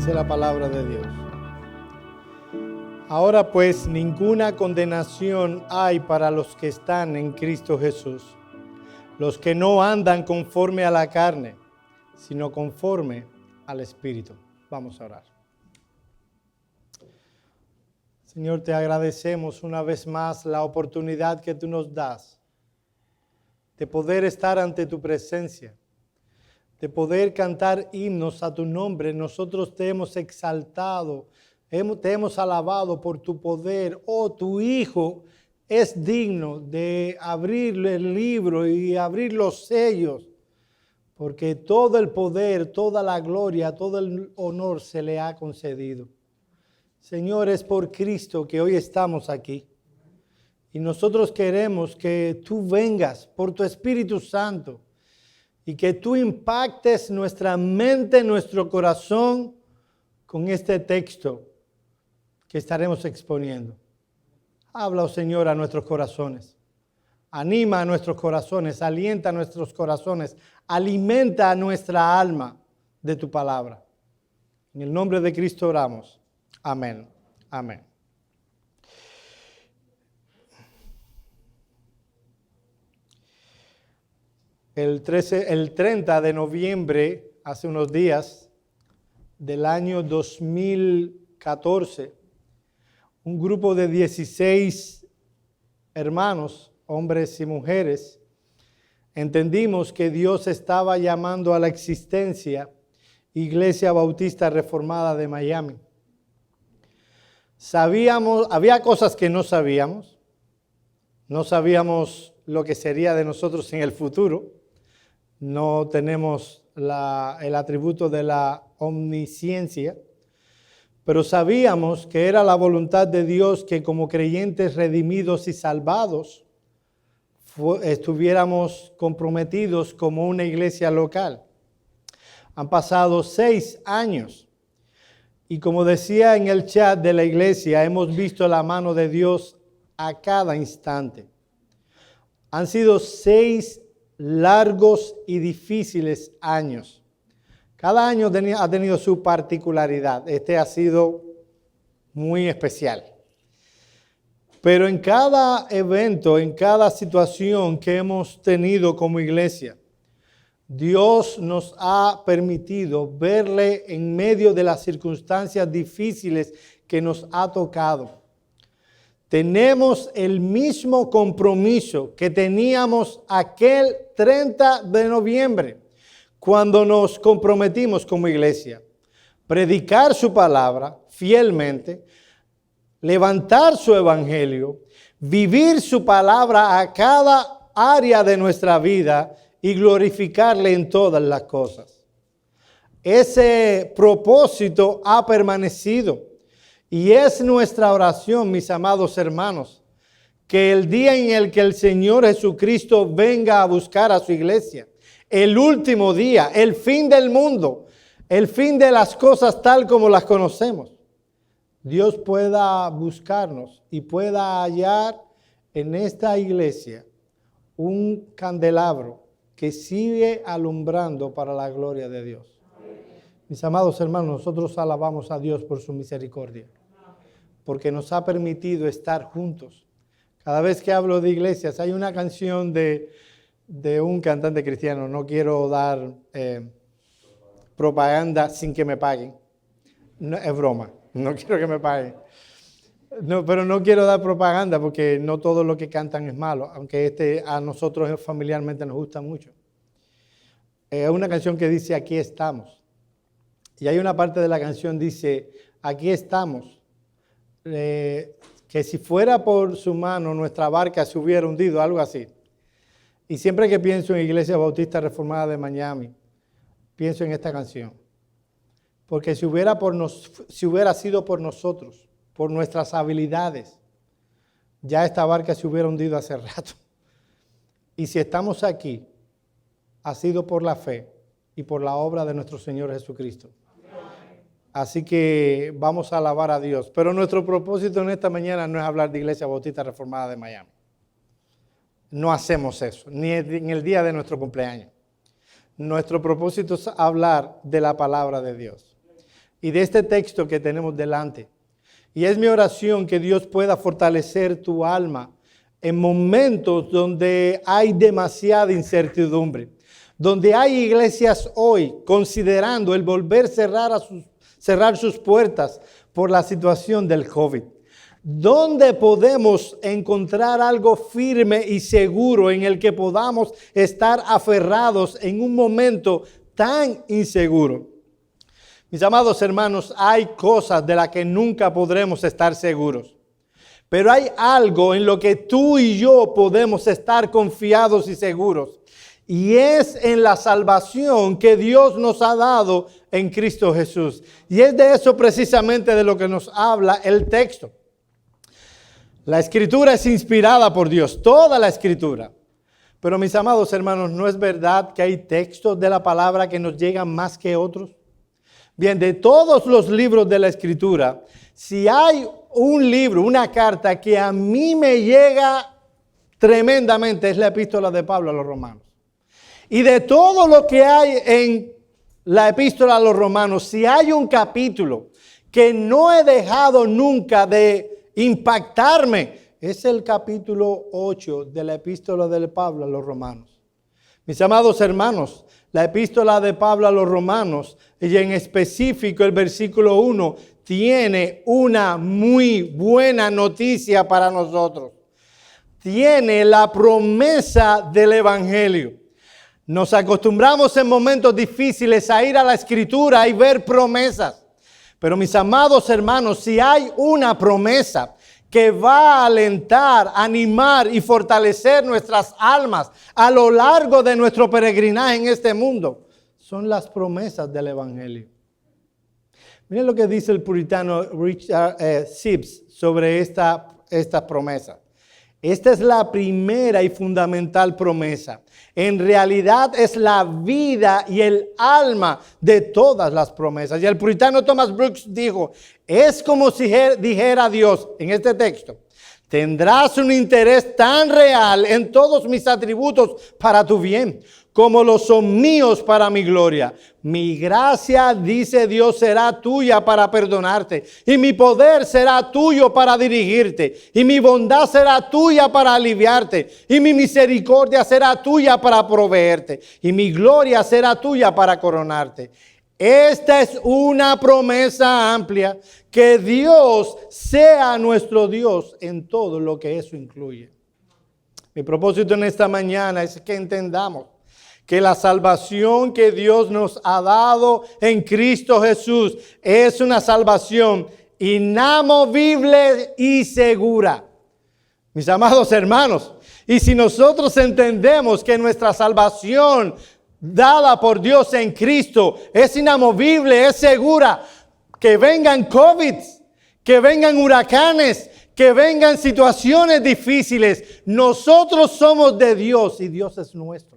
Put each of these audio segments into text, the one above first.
Dice la palabra de Dios. Ahora pues ninguna condenación hay para los que están en Cristo Jesús, los que no andan conforme a la carne, sino conforme al Espíritu. Vamos a orar. Señor, te agradecemos una vez más la oportunidad que tú nos das de poder estar ante tu presencia, de poder cantar himnos a tu nombre. Nosotros te hemos exaltado, te hemos alabado por tu poder. Oh, tu Hijo es digno de abrir el libro y abrir los sellos, porque todo el poder, toda la gloria, todo el honor se le ha concedido. Señor, es por Cristo que hoy estamos aquí. Y nosotros queremos que tú vengas por tu Espíritu Santo y que tú impactes nuestra mente, nuestro corazón con este texto que estaremos exponiendo. Habla, oh Señor, a nuestros corazones. Anima a nuestros corazones, alienta a nuestros corazones, alimenta a nuestra alma de tu palabra. En el nombre de Cristo oramos. Amén. Amén. El 30 de noviembre, hace unos días, del año 2014, un grupo de 16 hermanos, hombres y mujeres, entendimos que Dios estaba llamando a la existencia Iglesia Bautista Reformada de Miami. Había cosas que no sabíamos. No sabíamos lo que sería de nosotros en el futuro. No tenemos el atributo de la omnisciencia, pero sabíamos que era la voluntad de Dios que como creyentes redimidos y salvados estuviéramos comprometidos como una iglesia local. Han pasado 6 años y como decía en el chat de la iglesia, hemos visto la mano de Dios a cada instante. Han sido 6 largos y difíciles años. Cada año ha tenido su particularidad. Este ha sido muy especial. Pero en cada evento, en cada situación que hemos tenido como iglesia, Dios nos ha permitido verle en medio de las circunstancias difíciles que nos ha tocado. Tenemos el mismo compromiso que teníamos aquel 30 de noviembre, cuando nos comprometimos como iglesia. Predicar su palabra fielmente, levantar su evangelio, vivir su palabra a cada área de nuestra vida y glorificarle en todas las cosas. Ese propósito ha permanecido. Y es nuestra oración, mis amados hermanos, que el día en el que el Señor Jesucristo venga a buscar a su iglesia, el último día, el fin del mundo, el fin de las cosas tal como las conocemos, Dios pueda buscarnos y pueda hallar en esta iglesia un candelabro que sigue alumbrando para la gloria de Dios. Mis amados hermanos, nosotros alabamos a Dios por su misericordia, porque nos ha permitido estar juntos. Cada vez que hablo de iglesias, hay una canción de un cantante cristiano, no quiero dar propaganda sin que me paguen. No, es broma, no quiero que me paguen. No, pero no quiero dar propaganda porque no todo lo que cantan es malo, aunque a nosotros familiarmente nos gusta mucho. Es una canción que dice, aquí estamos. Y hay una parte de la canción que dice, aquí estamos, que si fuera por su mano nuestra barca se hubiera hundido, algo así. Y siempre que pienso en Iglesia Bautista Reformada de Miami, pienso en esta canción. Porque si hubiera sido por nosotros, por nuestras habilidades, ya esta barca se hubiera hundido hace rato. Y si estamos aquí, ha sido por la fe y por la obra de nuestro Señor Jesucristo. Así que vamos a alabar a Dios. Pero nuestro propósito en esta mañana no es hablar de Iglesia Bautista Reformada de Miami. No hacemos eso, ni en el día de nuestro cumpleaños. Nuestro propósito es hablar de la palabra de Dios. y de este texto que tenemos delante. Y es mi oración que Dios pueda fortalecer tu alma en momentos donde hay demasiada incertidumbre, donde hay iglesias hoy considerando el volver a cerrar sus puertas por la situación del COVID. ¿Dónde podemos encontrar algo firme y seguro en el que podamos estar aferrados en un momento tan inseguro? Mis amados hermanos, hay cosas de las que nunca podremos estar seguros. Pero hay algo en lo que tú y yo podemos estar confiados y seguros. Y es en la salvación que Dios nos ha dado en Cristo Jesús. Y es de eso precisamente de lo que nos habla el texto. La Escritura es inspirada por Dios, toda la Escritura. Pero mis amados hermanos, ¿no es verdad que hay textos de la palabra que nos llegan más que otros? Bien, de todos los libros de la Escritura, si hay un libro, una carta que a mí me llega tremendamente, es la epístola de Pablo a los Romanos. Y de todo lo que hay en la epístola a los Romanos, si hay un capítulo que no he dejado nunca de impactarme, es el capítulo 8 de la epístola de Pablo a los Romanos. Mis amados hermanos, la epístola de Pablo a los Romanos, y en específico el versículo 1, tiene una muy buena noticia para nosotros. Tiene la promesa del Evangelio. Nos acostumbramos en momentos difíciles a ir a la Escritura y ver promesas. Pero mis amados hermanos, si hay una promesa que va a alentar, animar y fortalecer nuestras almas a lo largo de nuestro peregrinaje en este mundo, son las promesas del Evangelio. Miren lo que dice el puritano Richard Sibbes sobre esta promesa. Esta es la primera y fundamental promesa. En realidad es la vida y el alma de todas las promesas. Y el puritano Thomas Brooks dijo, es como si dijera Dios en este texto, tendrás un interés tan real en todos mis atributos para tu bien, como los son míos para mi gloria. Mi gracia, dice Dios, será tuya para perdonarte, y mi poder será tuyo para dirigirte, y mi bondad será tuya para aliviarte, y mi misericordia será tuya para proveerte, y mi gloria será tuya para coronarte. Esta es una promesa amplia, que Dios sea nuestro Dios en todo lo que eso incluye. Mi propósito en esta mañana es que entendamos que la salvación que Dios nos ha dado en Cristo Jesús es una salvación inamovible y segura. Mis amados hermanos, y si nosotros entendemos que nuestra salvación dada por Dios en Cristo es inamovible, es segura, que vengan COVID, que vengan huracanes, que vengan situaciones difíciles, nosotros somos de Dios y Dios es nuestro.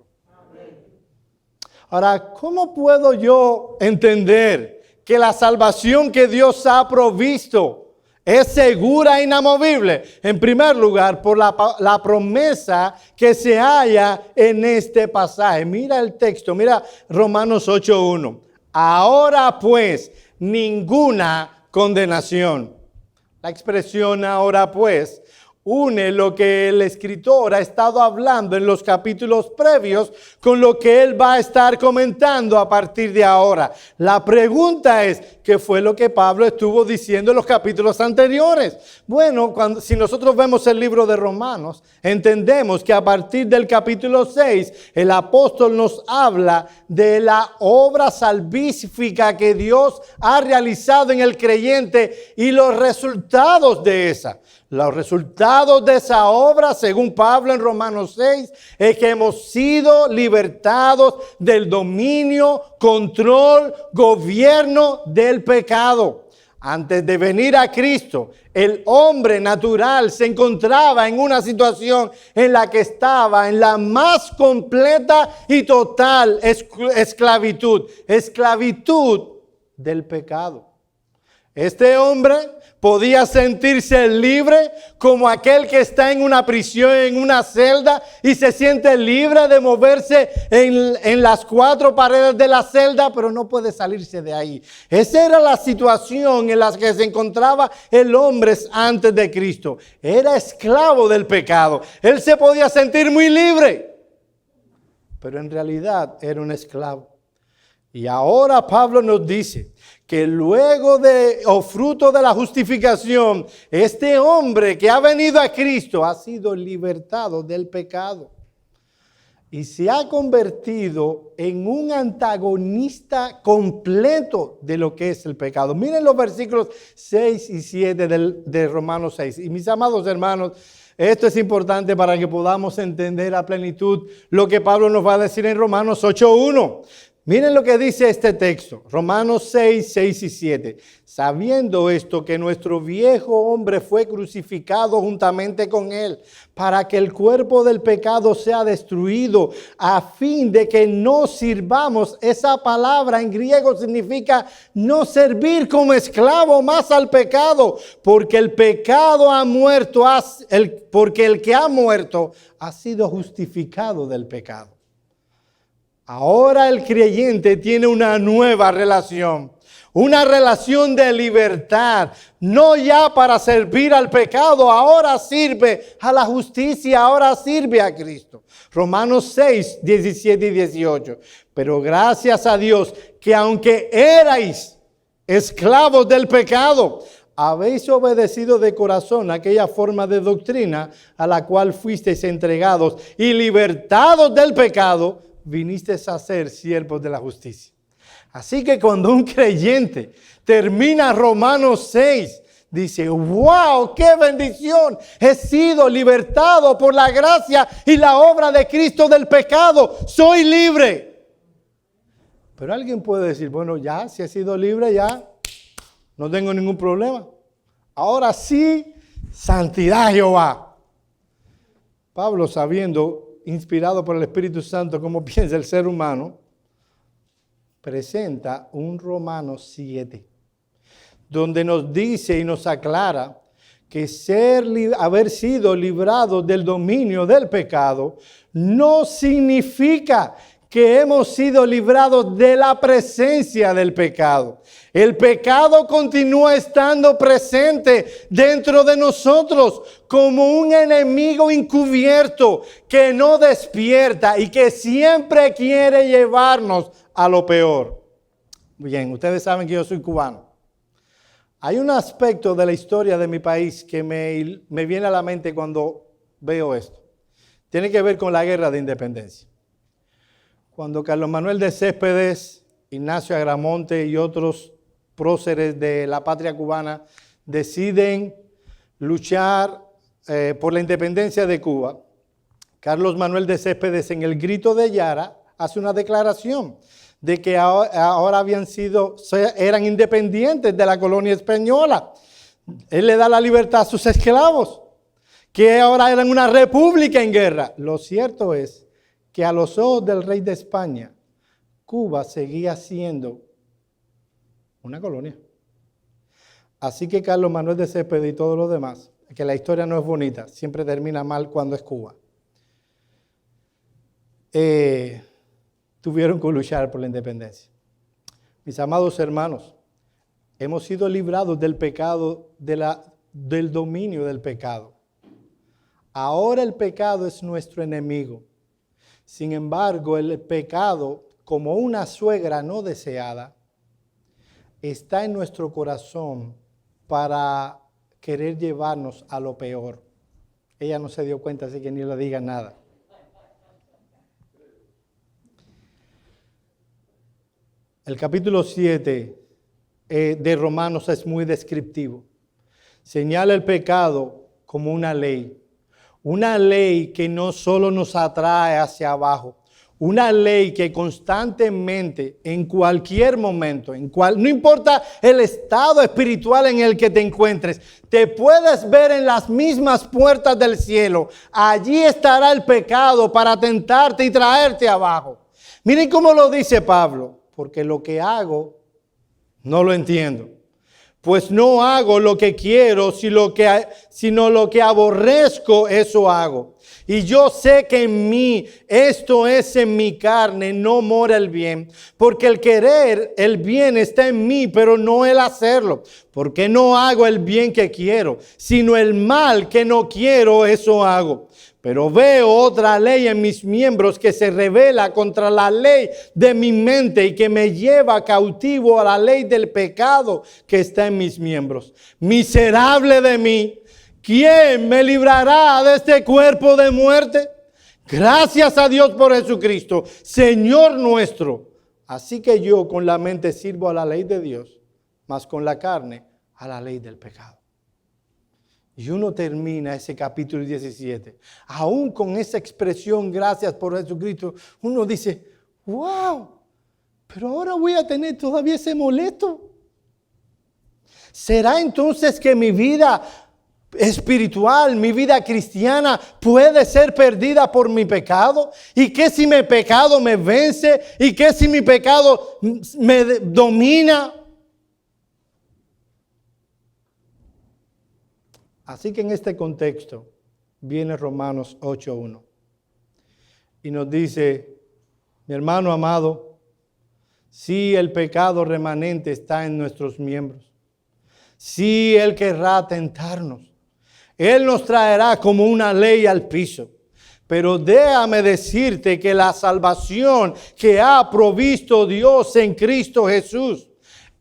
Ahora, ¿cómo puedo yo entender que la salvación que Dios ha provisto es segura e inamovible? En primer lugar, por la promesa que se halla en este pasaje. Mira el texto, mira Romanos 8:1. Ahora pues, ninguna condenación. La expresión ahora pues une lo que el escritor ha estado hablando en los capítulos previos con lo que él va a estar comentando a partir de ahora. La pregunta es, ¿qué fue lo que Pablo estuvo diciendo en los capítulos anteriores? Bueno, si nosotros vemos el libro de Romanos, entendemos que a partir del capítulo 6, el apóstol nos habla de la obra salvífica que Dios ha realizado en el creyente y los resultados de esa. Los resultados de esa obra, según Pablo en Romanos 6, es que hemos sido libertados del dominio, control, gobierno del pecado. Antes de venir a Cristo, el hombre natural se encontraba en una situación en la que estaba en la más completa y total esclavitud del pecado. Este hombre podía sentirse libre como aquel que está en una prisión, en una celda, y se siente libre de moverse en las cuatro paredes de la celda, pero no puede salirse de ahí. Esa era la situación en la que se encontraba el hombre antes de Cristo. Era esclavo del pecado. Él se podía sentir muy libre, pero en realidad era un esclavo. Y ahora Pablo nos dice que luego o fruto de la justificación, este hombre que ha venido a Cristo ha sido libertado del pecado y se ha convertido en un antagonista completo de lo que es el pecado. Miren los versículos 6 y 7 de Romanos 6. Y mis amados hermanos, esto es importante para que podamos entender a plenitud lo que Pablo nos va a decir en Romanos 8:1. Miren lo que dice este texto, Romanos 6, 6 y 7. Sabiendo esto, que nuestro viejo hombre fue crucificado juntamente con él, para que el cuerpo del pecado sea destruido, a fin de que no sirvamos. Esa palabra en griego significa no servir como esclavo más al pecado, porque el pecado ha muerto, porque el que ha muerto ha sido justificado del pecado. Ahora el creyente tiene una nueva relación, una relación de libertad, no ya para servir al pecado, ahora sirve a la justicia, ahora sirve a Cristo. Romanos 6, 17 y 18. Pero gracias a Dios que aunque erais esclavos del pecado, habéis obedecido de corazón aquella forma de doctrina a la cual fuisteis entregados y libertados del pecado, viniste a ser siervos de la justicia. Así que cuando un creyente termina Romanos 6, dice, wow, qué bendición, he sido libertado por la gracia y la obra de Cristo del pecado, soy libre. Pero alguien puede decir, bueno, ya, si he sido libre, ya, no tengo ningún problema. Ahora sí, santidad Jehová. Pablo, sabiendo, inspirado por el Espíritu Santo, como piensa el ser humano, presenta un Romanos 7, donde nos dice y nos aclara que haber sido librados del dominio del pecado no significa que hemos sido librados de la presencia del pecado. El pecado continúa estando presente dentro de nosotros como un enemigo encubierto que no despierta y que siempre quiere llevarnos a lo peor. Bien, ustedes saben que yo soy cubano. Hay un aspecto de la historia de mi país que me viene a la mente cuando veo esto. Tiene que ver con la guerra de independencia. Cuando Carlos Manuel de Céspedes, Ignacio Agramonte y otros próceres de la patria cubana deciden luchar por la independencia de Cuba, Carlos Manuel de Céspedes en el Grito de Yara hace una declaración de que ahora eran independientes de la colonia española. Él le da la libertad a sus esclavos, que ahora eran una república en guerra. Lo cierto es que a los ojos del rey de España, Cuba seguía siendo una colonia. Así que Carlos Manuel de Céspedes y todos los demás, que la historia no es bonita, siempre termina mal cuando es Cuba, tuvieron que luchar por la independencia. Mis amados hermanos, hemos sido librados del pecado, del dominio del pecado. Ahora el pecado es nuestro enemigo. Sin embargo, el pecado, como una suegra no deseada, está en nuestro corazón para querer llevarnos a lo peor. Ella no se dio cuenta, así que ni le diga nada. El capítulo 7 de Romanos es muy descriptivo. Señala el pecado como una ley que no solo nos atrae hacia abajo, una ley que constantemente, en cualquier momento, no importa el estado espiritual en el que te encuentres, te puedes ver en las mismas puertas del cielo. Allí estará el pecado para tentarte y traerte abajo. Miren cómo lo dice Pablo, porque lo que hago no lo entiendo, Pues no hago lo que quiero, sino lo que aborrezco, eso hago. Y yo sé que en mí, esto es en mi carne, no mora el bien. Porque el querer el bien está en mí, pero no el hacerlo. Porque no hago el bien que quiero, sino el mal que no quiero, eso hago. Pero veo otra ley en mis miembros que se rebela contra la ley de mi mente y que me lleva cautivo a la ley del pecado que está en mis miembros. Miserable de mí, ¿quién me librará de este cuerpo de muerte? Gracias a Dios por Jesucristo, Señor nuestro. Así que yo con la mente sirvo a la ley de Dios, mas con la carne a la ley del pecado. Y uno termina ese capítulo 17, aún con esa expresión, gracias por Jesucristo, uno dice, wow, pero ahora voy a tener todavía ese molesto. ¿Será entonces que mi vida espiritual, mi vida cristiana puede ser perdida por mi pecado? ¿Y qué si mi pecado me vence? ¿Y qué si mi pecado me domina? Así que en este contexto viene Romanos 8:1 y nos dice, mi hermano amado, si el pecado remanente está en nuestros miembros, si Él querrá tentarnos, Él nos traerá como una ley al piso. Pero déjame decirte que la salvación que ha provisto Dios en Cristo Jesús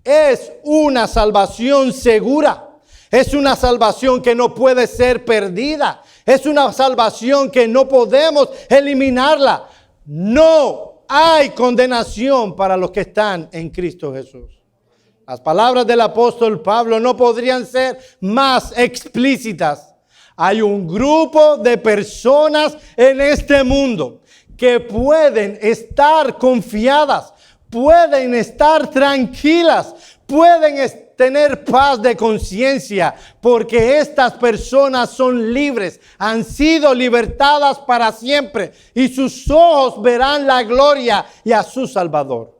es una salvación segura. Es una salvación que no puede ser perdida. Es una salvación que no podemos eliminarla. No hay condenación para los que están en Cristo Jesús. Las palabras del apóstol Pablo no podrían ser más explícitas. Hay un grupo de personas en este mundo que pueden estar confiadas, pueden estar tranquilas, pueden tener paz de conciencia, porque estas personas son libres, han sido libertadas para siempre y sus ojos verán la gloria y a su Salvador.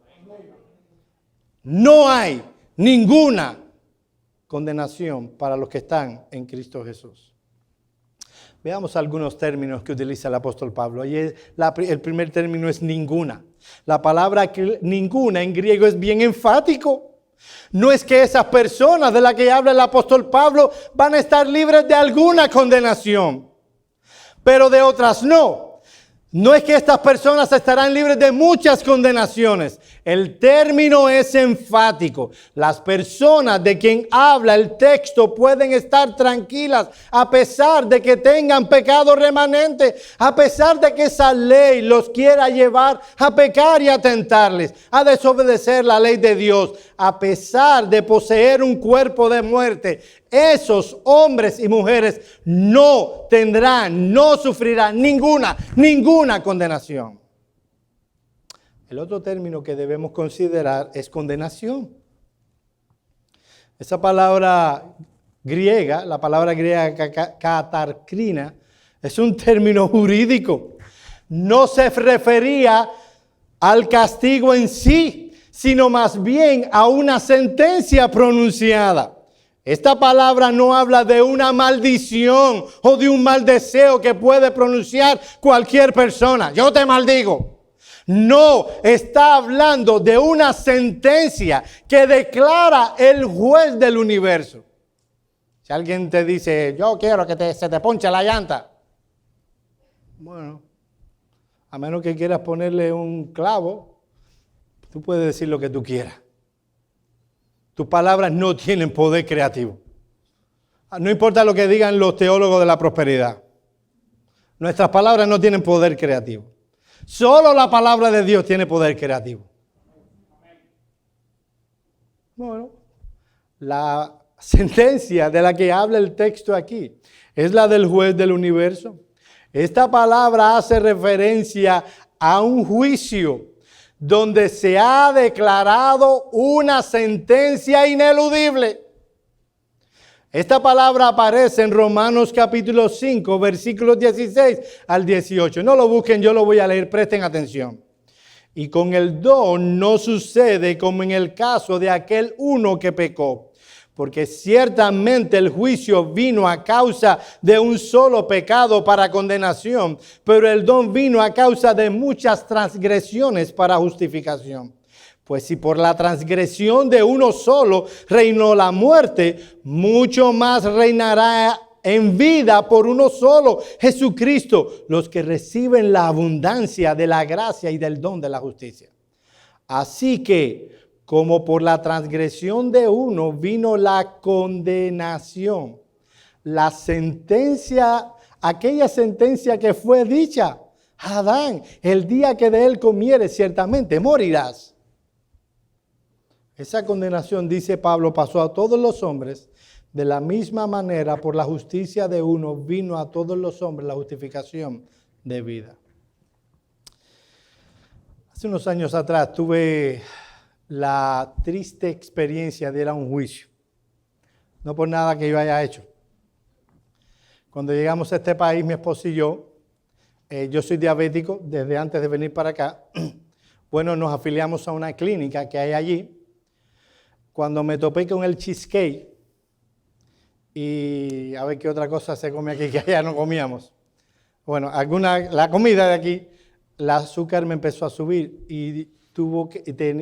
No hay ninguna condenación para los que están en Cristo Jesús. Veamos algunos términos que utiliza el apóstol Pablo. Y el primer término es ninguna. La palabra ninguna en griego es bien enfático. No es que esas personas de las que habla el apóstol Pablo van a estar libres de alguna condenación, pero de otras no. No es que estas personas estarán libres de muchas condenaciones. El término es enfático. Las personas de quien habla el texto pueden estar tranquilas a pesar de que tengan pecado remanente, a pesar de que esa ley los quiera llevar a pecar y a tentarles, a desobedecer la ley de Dios, a pesar de poseer un cuerpo de muerte. Esos hombres y mujeres no tendrán, no sufrirán ninguna condenación. El otro término que debemos considerar es condenación. Esa palabra griega, la palabra griega katarkrina, es un término jurídico. No se refería al castigo en sí, sino más bien a una sentencia pronunciada. Esta palabra no habla de una maldición o de un mal deseo que puede pronunciar cualquier persona. Yo te maldigo. No, está hablando de una sentencia que declara el juez del universo. Si alguien te dice, yo quiero que se te ponche la llanta. Bueno, a menos que quieras ponerle un clavo, tú puedes decir lo que tú quieras. Tus palabras no tienen poder creativo. No importa lo que digan los teólogos de la prosperidad. Nuestras palabras no tienen poder creativo. Solo la palabra de Dios tiene poder creativo. Bueno, la sentencia de la que habla el texto aquí es la del juez del universo. Esta palabra hace referencia a un juicio donde se ha declarado una sentencia ineludible. Esta palabra aparece en Romanos capítulo 5, versículos 16 al 18. No lo busquen, yo lo voy a leer, presten atención. Y con el don no sucede como en el caso de aquel uno que pecó, porque ciertamente el juicio vino a causa de un solo pecado para condenación, pero el don vino a causa de muchas transgresiones para justificación. Pues si por la transgresión de uno solo reinó la muerte, mucho más reinará en vida por uno solo, Jesucristo, los que reciben la abundancia de la gracia y del don de la justicia. Así que, como por la transgresión de uno vino la condenación, la sentencia, aquella sentencia que fue dicha, Adán, el día que de él comieres, ciertamente morirás. Esa condenación, dice Pablo, pasó a todos los hombres. De la misma manera, por la justicia de uno, vino a todos los hombres la justificación de vida. Hace unos años atrás tuve la triste experiencia de ir a un juicio. No por nada que yo haya hecho. Cuando llegamos a este país, mi esposo y yo soy diabético desde antes de venir para acá. Bueno, nos afiliamos a una clínica que hay allí. Cuando me topé con el cheesecake, y a ver qué otra cosa se come aquí que allá no comíamos. Bueno, la comida de aquí, el azúcar me empezó a subir y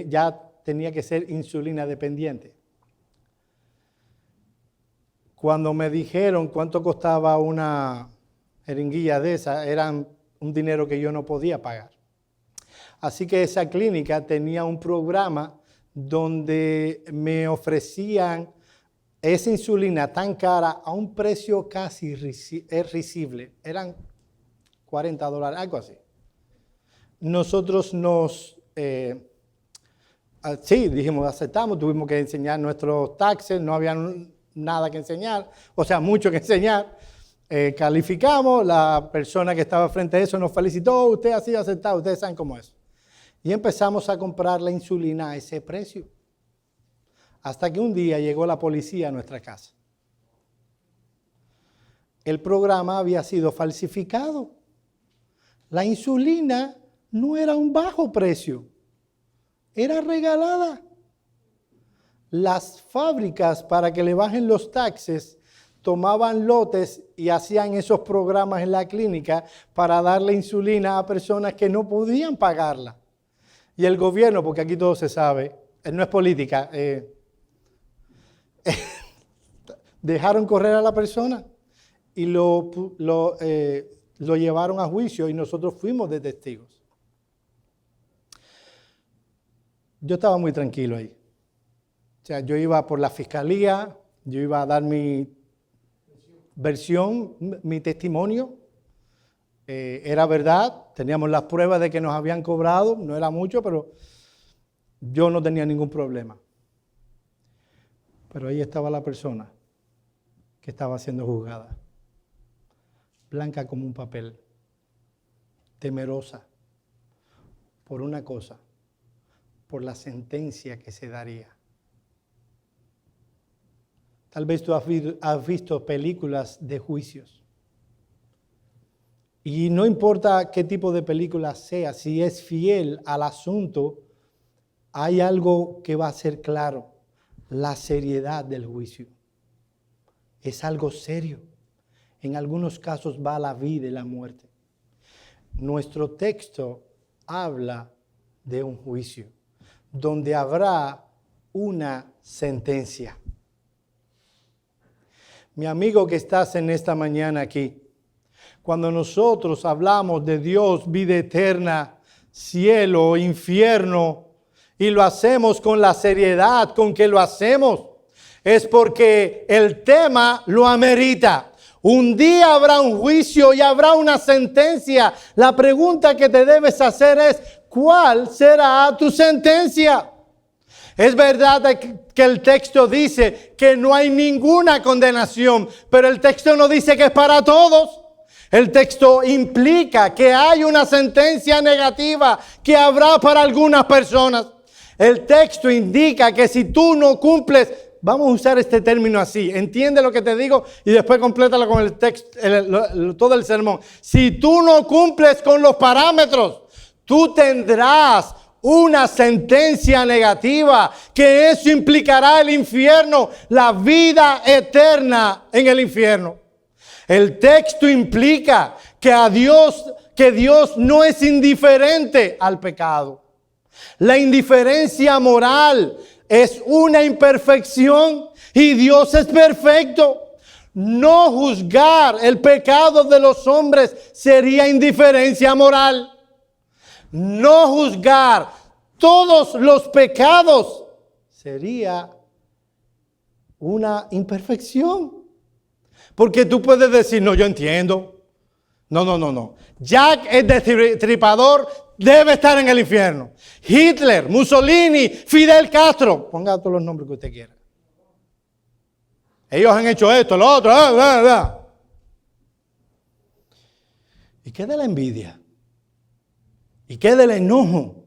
ya tenía que ser insulina dependiente. Cuando me dijeron cuánto costaba una jeringuilla de esa, eran un dinero que yo no podía pagar. Así que esa clínica tenía un programa donde me ofrecían esa insulina tan cara a un precio casi risible. Eran $40, algo así. Nosotros dijimos, aceptamos, tuvimos que enseñar nuestros taxes, no había nada que enseñar, o sea, mucho que enseñar. Calificamos, la persona que estaba frente a eso nos felicitó, usted ha sido aceptado, ustedes saben cómo es. Y empezamos a comprar la insulina a ese precio. Hasta que un día llegó la policía a nuestra casa. El programa había sido falsificado. La insulina no era un bajo precio, era regalada. Las fábricas, para que le bajen los taxes, tomaban lotes y hacían esos programas en la clínica para darle insulina a personas que no podían pagarla. Y el gobierno, porque aquí todo se sabe, no es política, dejaron correr a la persona y lo llevaron a juicio y nosotros fuimos de testigos. Yo estaba muy tranquilo ahí. O sea, yo iba por la fiscalía, yo iba a dar mi versión, mi testimonio. Era verdad, teníamos las pruebas de que nos habían cobrado, no era mucho, pero yo no tenía ningún problema. Pero ahí estaba la persona que estaba siendo juzgada, blanca como un papel, temerosa por una cosa, por la sentencia que se daría. Tal vez tú has visto películas de juicios. Y no importa qué tipo de película sea, si es fiel al asunto, hay algo que va a ser claro: la seriedad del juicio. Es algo serio. En algunos casos va a la vida y la muerte. Nuestro texto habla de un juicio, donde habrá una sentencia. Mi amigo que estás en esta mañana aquí, cuando nosotros hablamos de Dios, vida eterna, cielo, infierno, y lo hacemos con la seriedad con que lo hacemos, es porque el tema lo amerita. Un día habrá un juicio y habrá una sentencia. La pregunta que te debes hacer es: ¿cuál será tu sentencia? Es verdad que el texto dice que no hay ninguna condenación, pero el texto no dice que es para todos. El texto implica que hay una sentencia negativa que habrá para algunas personas. El texto indica que si tú no cumples, vamos a usar este término así, entiende lo que te digo y después complétalo con el texto, todo el sermón. Si tú no cumples con los parámetros, tú tendrás una sentencia negativa, que eso implicará el infierno, la vida eterna en el infierno. El texto implica que Dios no es indiferente al pecado. La indiferencia moral es una imperfección y Dios es perfecto. No juzgar el pecado de los hombres sería indiferencia moral. No juzgar todos los pecados sería una imperfección. Porque tú puedes decir, no, yo entiendo. No. Jack el Destripador debe estar en el infierno. Hitler, Mussolini, Fidel Castro. Ponga todos los nombres que usted quiera. Ellos han hecho esto, lo otro. ¿Y qué de la envidia? ¿Y qué del enojo?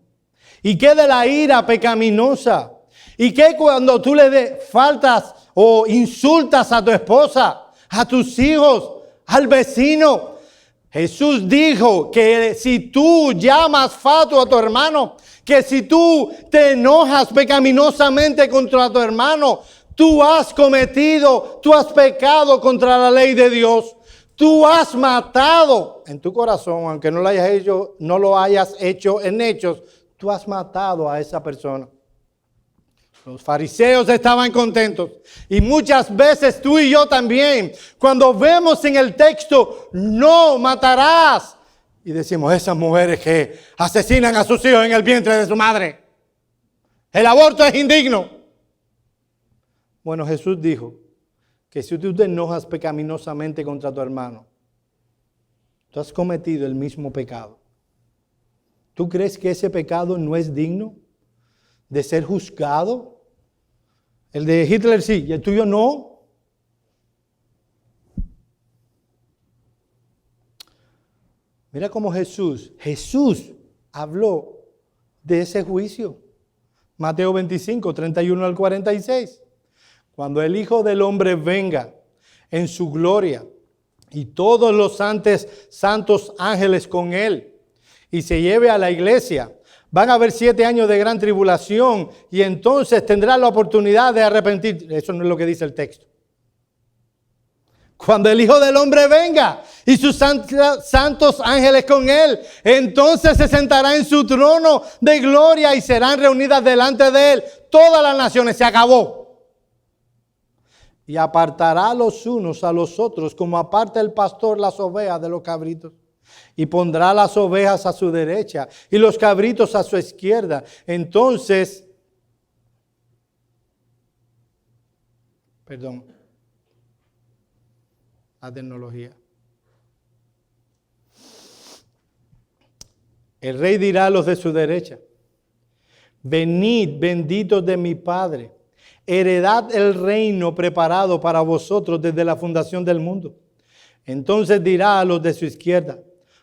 ¿Y qué de la ira pecaminosa? ¿Y qué cuando tú le faltas o insultas a tu esposa, a tus hijos, al vecino? Jesús dijo que si tú llamas fatuo a tu hermano, que si tú te enojas pecaminosamente contra tu hermano, tú has pecado contra la ley de Dios. Tú has matado en tu corazón, aunque no lo hayas hecho en hechos, tú has matado a esa persona. Los fariseos estaban contentos y muchas veces tú y yo también, cuando vemos en el texto, no matarás, y decimos, esas mujeres que asesinan a sus hijos en el vientre de su madre, el aborto es indigno. Bueno, Jesús dijo que si tú te enojas pecaminosamente contra tu hermano, tú has cometido el mismo pecado. ¿Tú crees que ese pecado no es digno de ser juzgado? El de Hitler sí, y el tuyo no. Mira cómo Jesús habló de ese juicio. Mateo 25, 31 al 46. Cuando el Hijo del Hombre venga en su gloria y todos los santos ángeles con él y se lleve a la iglesia, van a haber 7 años de gran tribulación y entonces tendrá la oportunidad de arrepentir. Eso no es lo que dice el texto. Cuando el Hijo del Hombre venga y sus santos ángeles con él, entonces se sentará en su trono de gloria y serán reunidas delante de él todas las naciones. Se acabó. Y apartará los unos a los otros, como aparta el pastor las ovejas de los cabritos. Y pondrá las ovejas a su derecha y los cabritos a su izquierda. Entonces, la tecnología. El rey dirá a los de su derecha, venid, benditos de mi Padre, heredad el reino preparado para vosotros desde la fundación del mundo. Entonces dirá a los de su izquierda,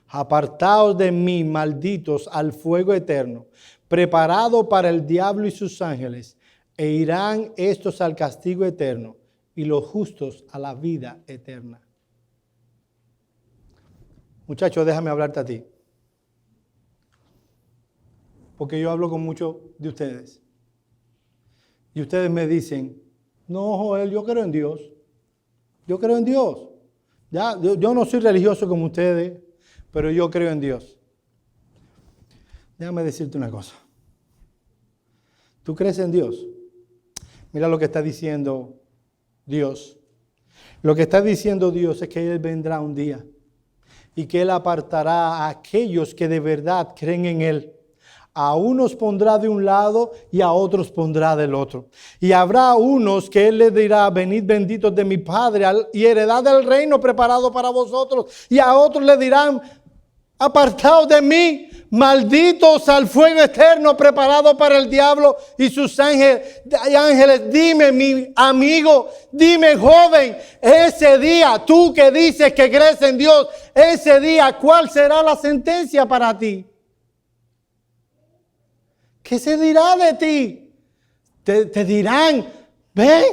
apartaos de mí, malditos, al fuego eterno, preparado para el diablo y sus ángeles, e irán estos al castigo eterno, y los justos a la vida eterna. Muchachos, déjame hablarte a ti, porque yo hablo con muchos de ustedes. Y ustedes me dicen, no, Joel, yo creo en Dios. Yo creo en Dios. Yo no soy religioso como ustedes, pero yo creo en Dios. Déjame decirte una cosa. ¿Tú crees en Dios? Mira lo que está diciendo Dios. Lo que está diciendo Dios es que Él vendrá un día y que Él apartará a aquellos que de verdad creen en Él. A unos pondrá de un lado y a otros pondrá del otro. Y habrá unos que Él les dirá, venid benditos de mi Padre y heredad del reino preparado para vosotros. Y a otros le dirán, apartaos de mí, malditos al fuego eterno preparado para el diablo y sus ángeles. Dime, mi amigo, dime, joven, ese día, tú que dices que crees en Dios, ese día, ¿cuál será la sentencia para ti? ¿Qué se dirá de ti? Te dirán, ven,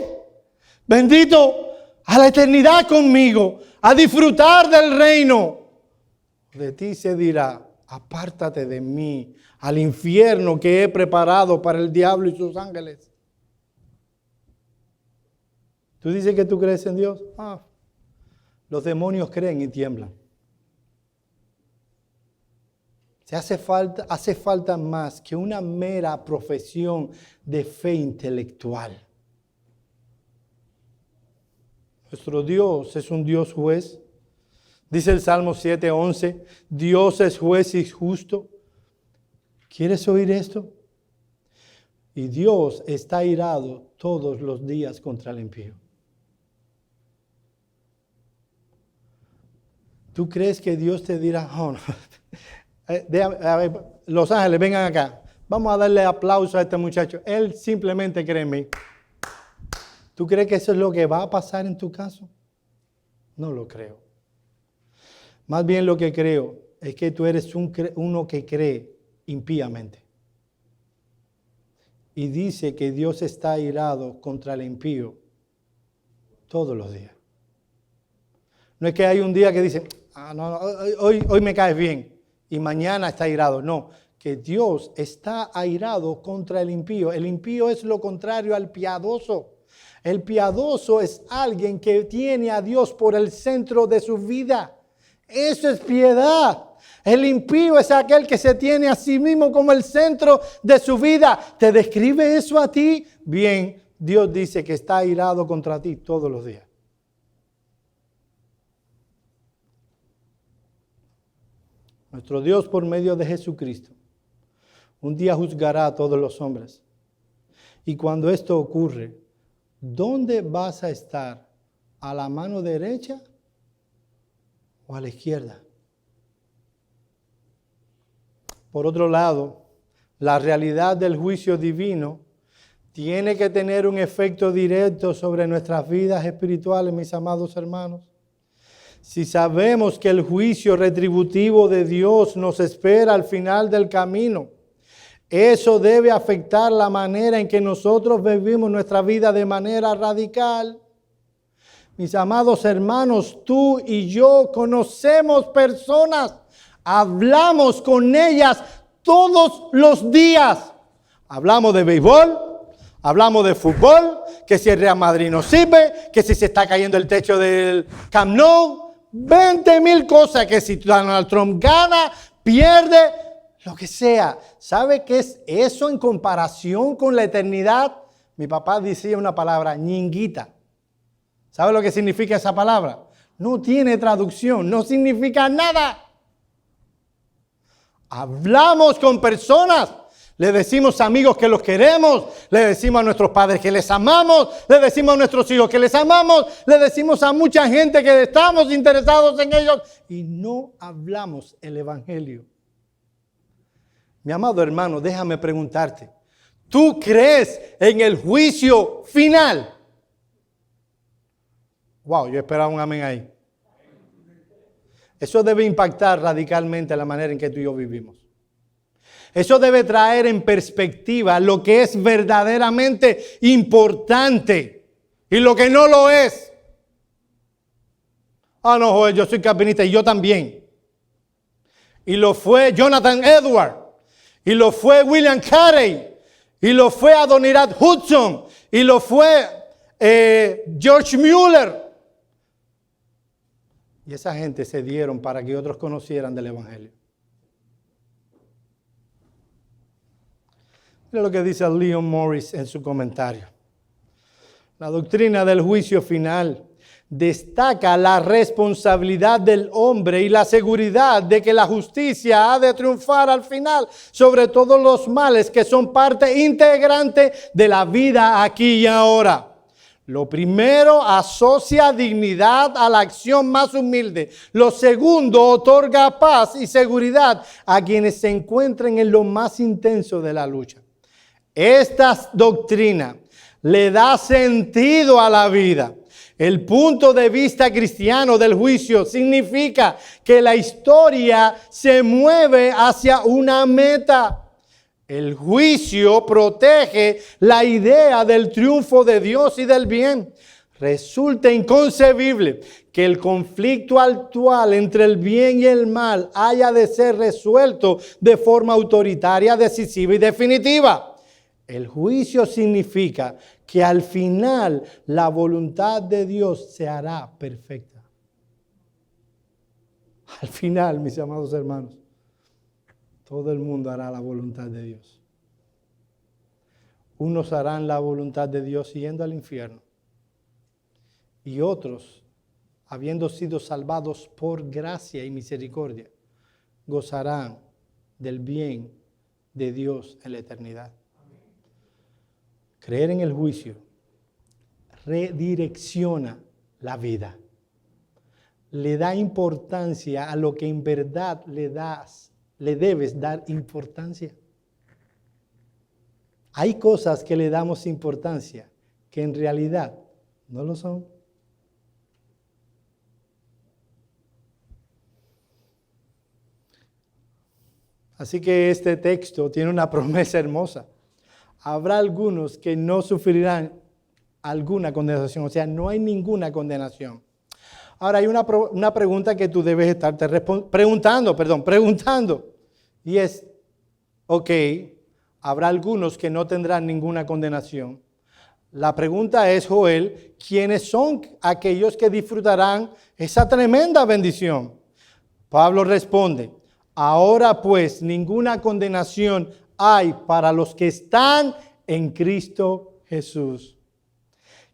bendito, a la eternidad conmigo, a disfrutar del reino. De ti se dirá, apártate de mí, al infierno que he preparado para el diablo y sus ángeles. ¿Tú dices que tú crees en Dios? Los demonios creen y tiemblan. Hace falta más que una mera profesión de fe intelectual. Nuestro Dios es un Dios juez. Dice el Salmo 7:11, Dios es juez y justo. ¿Quieres oír esto? Y Dios está airado todos los días contra el impío. ¿Tú crees que Dios te dirá, no? A ver, Los Ángeles, vengan acá. Vamos a darle aplauso a este muchacho. Él simplemente cree en mí. ¿Tú crees que eso es lo que va a pasar en tu caso? No lo creo. Más bien lo que creo es que tú eres uno que cree impíamente. Y dice que Dios está airado contra el impío todos los días. No es que hay un día que dice, hoy me caes bien. Y mañana está airado. No, que Dios está airado contra el impío. El impío es lo contrario al piadoso. El piadoso es alguien que tiene a Dios por el centro de su vida. Eso es piedad. El impío es aquel que se tiene a sí mismo como el centro de su vida. ¿Te describe eso a ti? Bien, Dios dice que está airado contra ti todos los días. Nuestro Dios, por medio de Jesucristo, un día juzgará a todos los hombres. Y cuando esto ocurre, ¿dónde vas a estar? ¿A la mano derecha o a la izquierda? Por otro lado, la realidad del juicio divino tiene que tener un efecto directo sobre nuestras vidas espirituales, mis amados hermanos. Si sabemos que el juicio retributivo de Dios nos espera al final del camino, eso debe afectar la manera en que nosotros vivimos nuestra vida de manera radical. Mis amados hermanos, tú y yo conocemos personas, hablamos con ellas todos los días. Hablamos de béisbol, hablamos de fútbol, que si el Real Madrid no sirve, que si se está cayendo el techo del Camp Nou, 20,000 cosas, que si Donald Trump gana, pierde, lo que sea. ¿Sabe qué es eso en comparación con la eternidad? Mi papá decía una palabra, ñinguita. ¿Sabe lo que significa esa palabra? No tiene traducción, no significa nada. Hablamos con personas, le decimos a amigos que los queremos, le decimos a nuestros padres que les amamos, le decimos a nuestros hijos que les amamos, le decimos a mucha gente que estamos interesados en ellos y no hablamos el evangelio. Mi amado hermano, déjame preguntarte, ¿tú crees en el juicio final? Wow, yo esperaba un amén ahí. Eso debe impactar radicalmente la manera en que tú y yo vivimos. Eso debe traer en perspectiva lo que es verdaderamente importante y lo que no lo es. No, Joel, yo soy calvinista y yo también. Y lo fue Jonathan Edwards. Y lo fue William Carey. Y lo fue Adoniram Hudson. Y lo fue George Mueller. Y esa gente se dieron para que otros conocieran del evangelio. Mira lo que dice Leon Morris en su comentario. La doctrina del juicio final destaca la responsabilidad del hombre y la seguridad de que la justicia ha de triunfar al final sobre todos los males que son parte integrante de la vida aquí y ahora. Lo primero asocia dignidad a la acción más humilde. Lo segundo otorga paz y seguridad a quienes se encuentren en lo más intenso de la lucha. Esta doctrina le da sentido a la vida. El punto de vista cristiano del juicio significa que la historia se mueve hacia una meta. El juicio protege la idea del triunfo de Dios y del bien. Resulta inconcebible que el conflicto actual entre el bien y el mal haya de ser resuelto de forma autoritaria, decisiva y definitiva. El juicio significa que al final la voluntad de Dios se hará perfecta. Al final, mis amados hermanos, todo el mundo hará la voluntad de Dios. Unos harán la voluntad de Dios yendo al infierno. Y otros, habiendo sido salvados por gracia y misericordia, gozarán del bien de Dios en la eternidad. Creer en el juicio redirecciona la vida. Le da importancia a lo que en verdad le debes dar importancia. Hay cosas que le damos importancia que en realidad no lo son. Así que este texto tiene una promesa hermosa. Habrá algunos que no sufrirán alguna condenación, o sea, no hay ninguna condenación. Ahora hay una pregunta que tú debes estarte preguntando. Y es, ok, habrá algunos que no tendrán ninguna condenación. La pregunta es, Joel, ¿quiénes son aquellos que disfrutarán esa tremenda bendición? Pablo responde, ahora pues ninguna condenación hay para los que están en Cristo Jesús.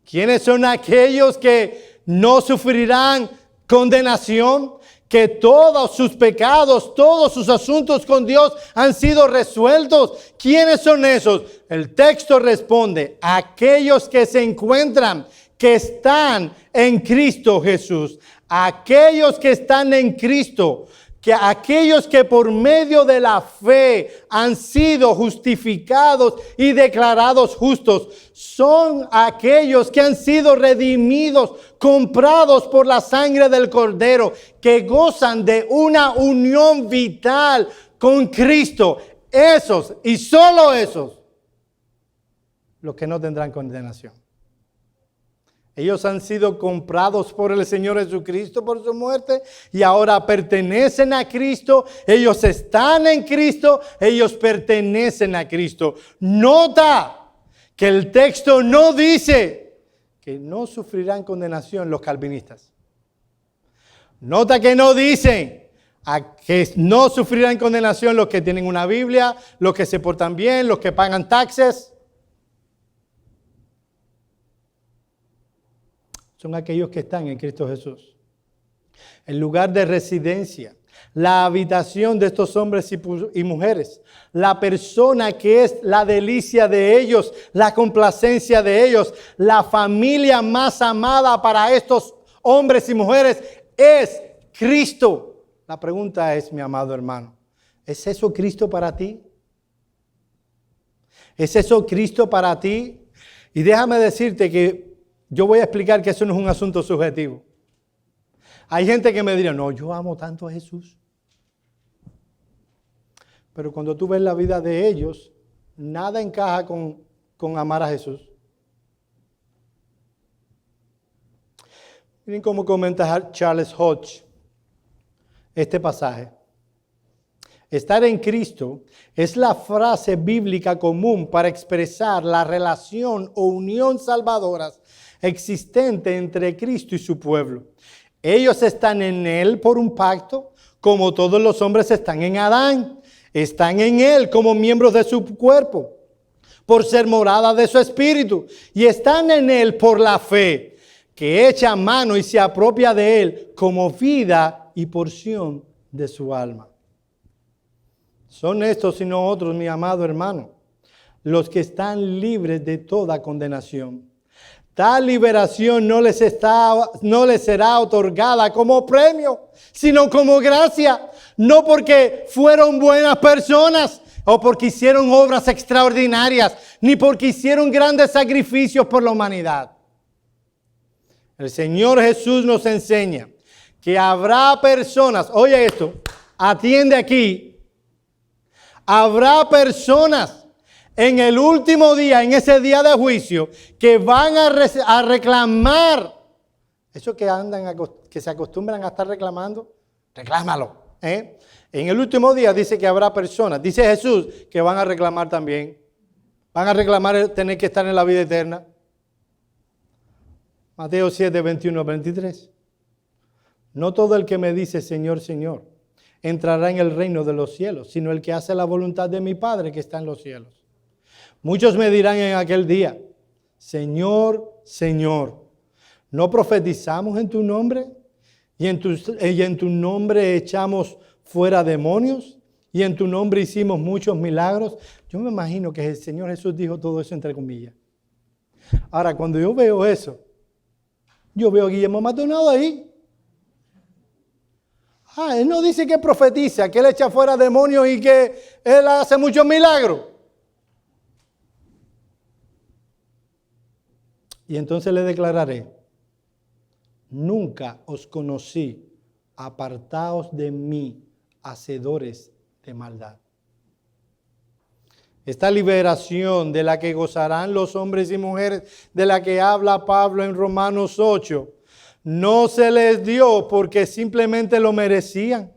¿Quiénes son aquellos que no sufrirán condenación? Que todos sus pecados, todos sus asuntos con Dios han sido resueltos. ¿Quiénes son esos? El texto responde, aquellos que se encuentran, que están en Cristo Jesús. Aquellos que están en Cristo, que aquellos que por medio de la fe han sido justificados y declarados justos, son aquellos que han sido redimidos, comprados por la sangre del Cordero, que gozan de una unión vital con Cristo. Esos y solo esos, los que no tendrán condenación. Ellos han sido comprados por el Señor Jesucristo por su muerte y ahora pertenecen a Cristo. Ellos están en Cristo, ellos pertenecen a Cristo. Nota que el texto no dice que no sufrirán condenación los calvinistas. Nota que no dicen que no sufrirán condenación los que tienen una Biblia, los que se portan bien, los que pagan taxes. Son aquellos que están en Cristo Jesús. El lugar de residencia, la habitación de estos hombres y mujeres, la persona que es la delicia de ellos, la complacencia de ellos, la familia más amada para estos hombres y mujeres es Cristo. La pregunta es, mi amado hermano, ¿es eso Cristo para ti? ¿Es eso Cristo para ti? Y déjame decirte que yo voy a explicar que eso no es un asunto subjetivo. Hay gente que me dirá, no, yo amo tanto a Jesús. Pero cuando tú ves la vida de ellos, nada encaja con amar a Jesús. Miren cómo comenta Charles Hodge este pasaje. Estar en Cristo es la frase bíblica común para expresar la relación o unión salvadoras existente entre Cristo y su pueblo. Ellos están en Él por un pacto, como todos los hombres están en Adán. Están en Él como miembros de su cuerpo, por ser morada de su espíritu. Y están en Él por la fe, que echa mano y se apropia de Él como vida y porción de su alma. Son estos y no otros, mi amado hermano, los que están libres de toda condenación. Tal liberación no les será otorgada como premio, sino como gracia. No porque fueron buenas personas o porque hicieron obras extraordinarias, ni porque hicieron grandes sacrificios por la humanidad. El Señor Jesús nos enseña que habrá personas, oye esto, atiende aquí, habrá personas en el último día, en ese día de juicio, que van a reclamar, esos que andan que se acostumbran a estar reclamando, reclámalo. En el último día dice que habrá personas, dice Jesús, que van a reclamar también. Van a reclamar tener que estar en la vida eterna. Mateo 7, 21, 23. No todo el que me dice Señor, Señor, entrará en el reino de los cielos, sino el que hace la voluntad de mi Padre que está en los cielos. Muchos me dirán en aquel día, Señor, Señor, ¿no profetizamos en tu nombre? ¿Y en tu nombre echamos fuera demonios? ¿Y en tu nombre hicimos muchos milagros? Yo me imagino que el Señor Jesús dijo todo eso entre comillas. Ahora, cuando yo veo eso, yo veo a Guillermo Maldonado ahí. Él no dice que profetiza, que él echa fuera demonios y que él hace muchos milagros. Y entonces le declararé, nunca os conocí, apartaos de mí, hacedores de maldad. Esta liberación de la que gozarán los hombres y mujeres, de la que habla Pablo en Romanos 8, no se les dio porque simplemente lo merecían.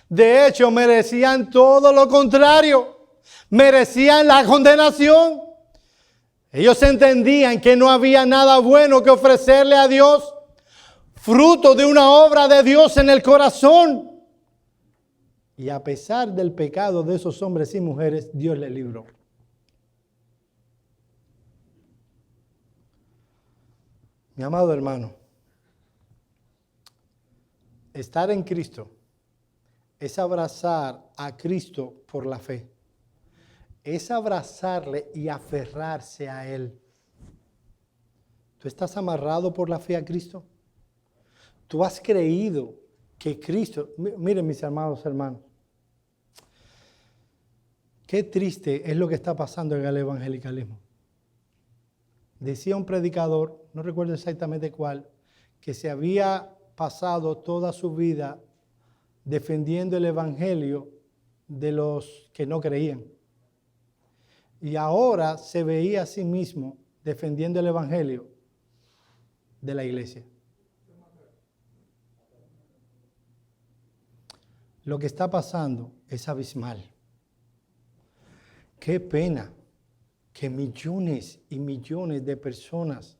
De hecho, merecían todo lo contrario. Merecían la condenación. Ellos entendían que no había nada bueno que ofrecerle a Dios, fruto de una obra de Dios en el corazón. Y a pesar del pecado de esos hombres y mujeres, Dios les libró. Mi amado hermano, estar en Cristo es abrazar a Cristo por la fe. Es abrazarle y aferrarse a Él. ¿Tú estás amarrado por la fe a Cristo? ¿Tú has creído que Cristo... Miren mis amados hermanos, qué triste es lo que está pasando en el evangelicalismo. Decía un predicador, no recuerdo exactamente cuál, que se había pasado toda su vida defendiendo el evangelio de los que no creían. Y ahora se veía a sí mismo defendiendo el evangelio de la iglesia. Lo que está pasando es abismal. Qué pena que millones y millones de personas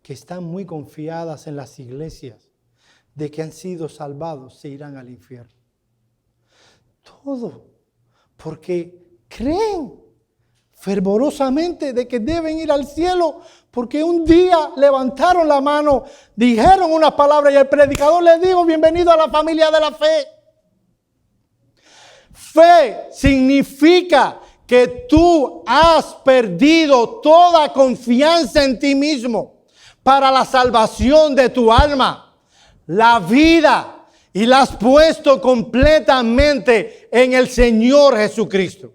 que están muy confiadas en las iglesias de que han sido salvados se irán al infierno. Todo porque creen fervorosamente de que deben ir al cielo porque un día levantaron la mano, dijeron unas palabras y el predicador les dijo, bienvenido a la familia de la fe. Fe significa que tú has perdido toda confianza en ti mismo para la salvación de tu alma, la vida, y la has puesto completamente en el Señor Jesucristo.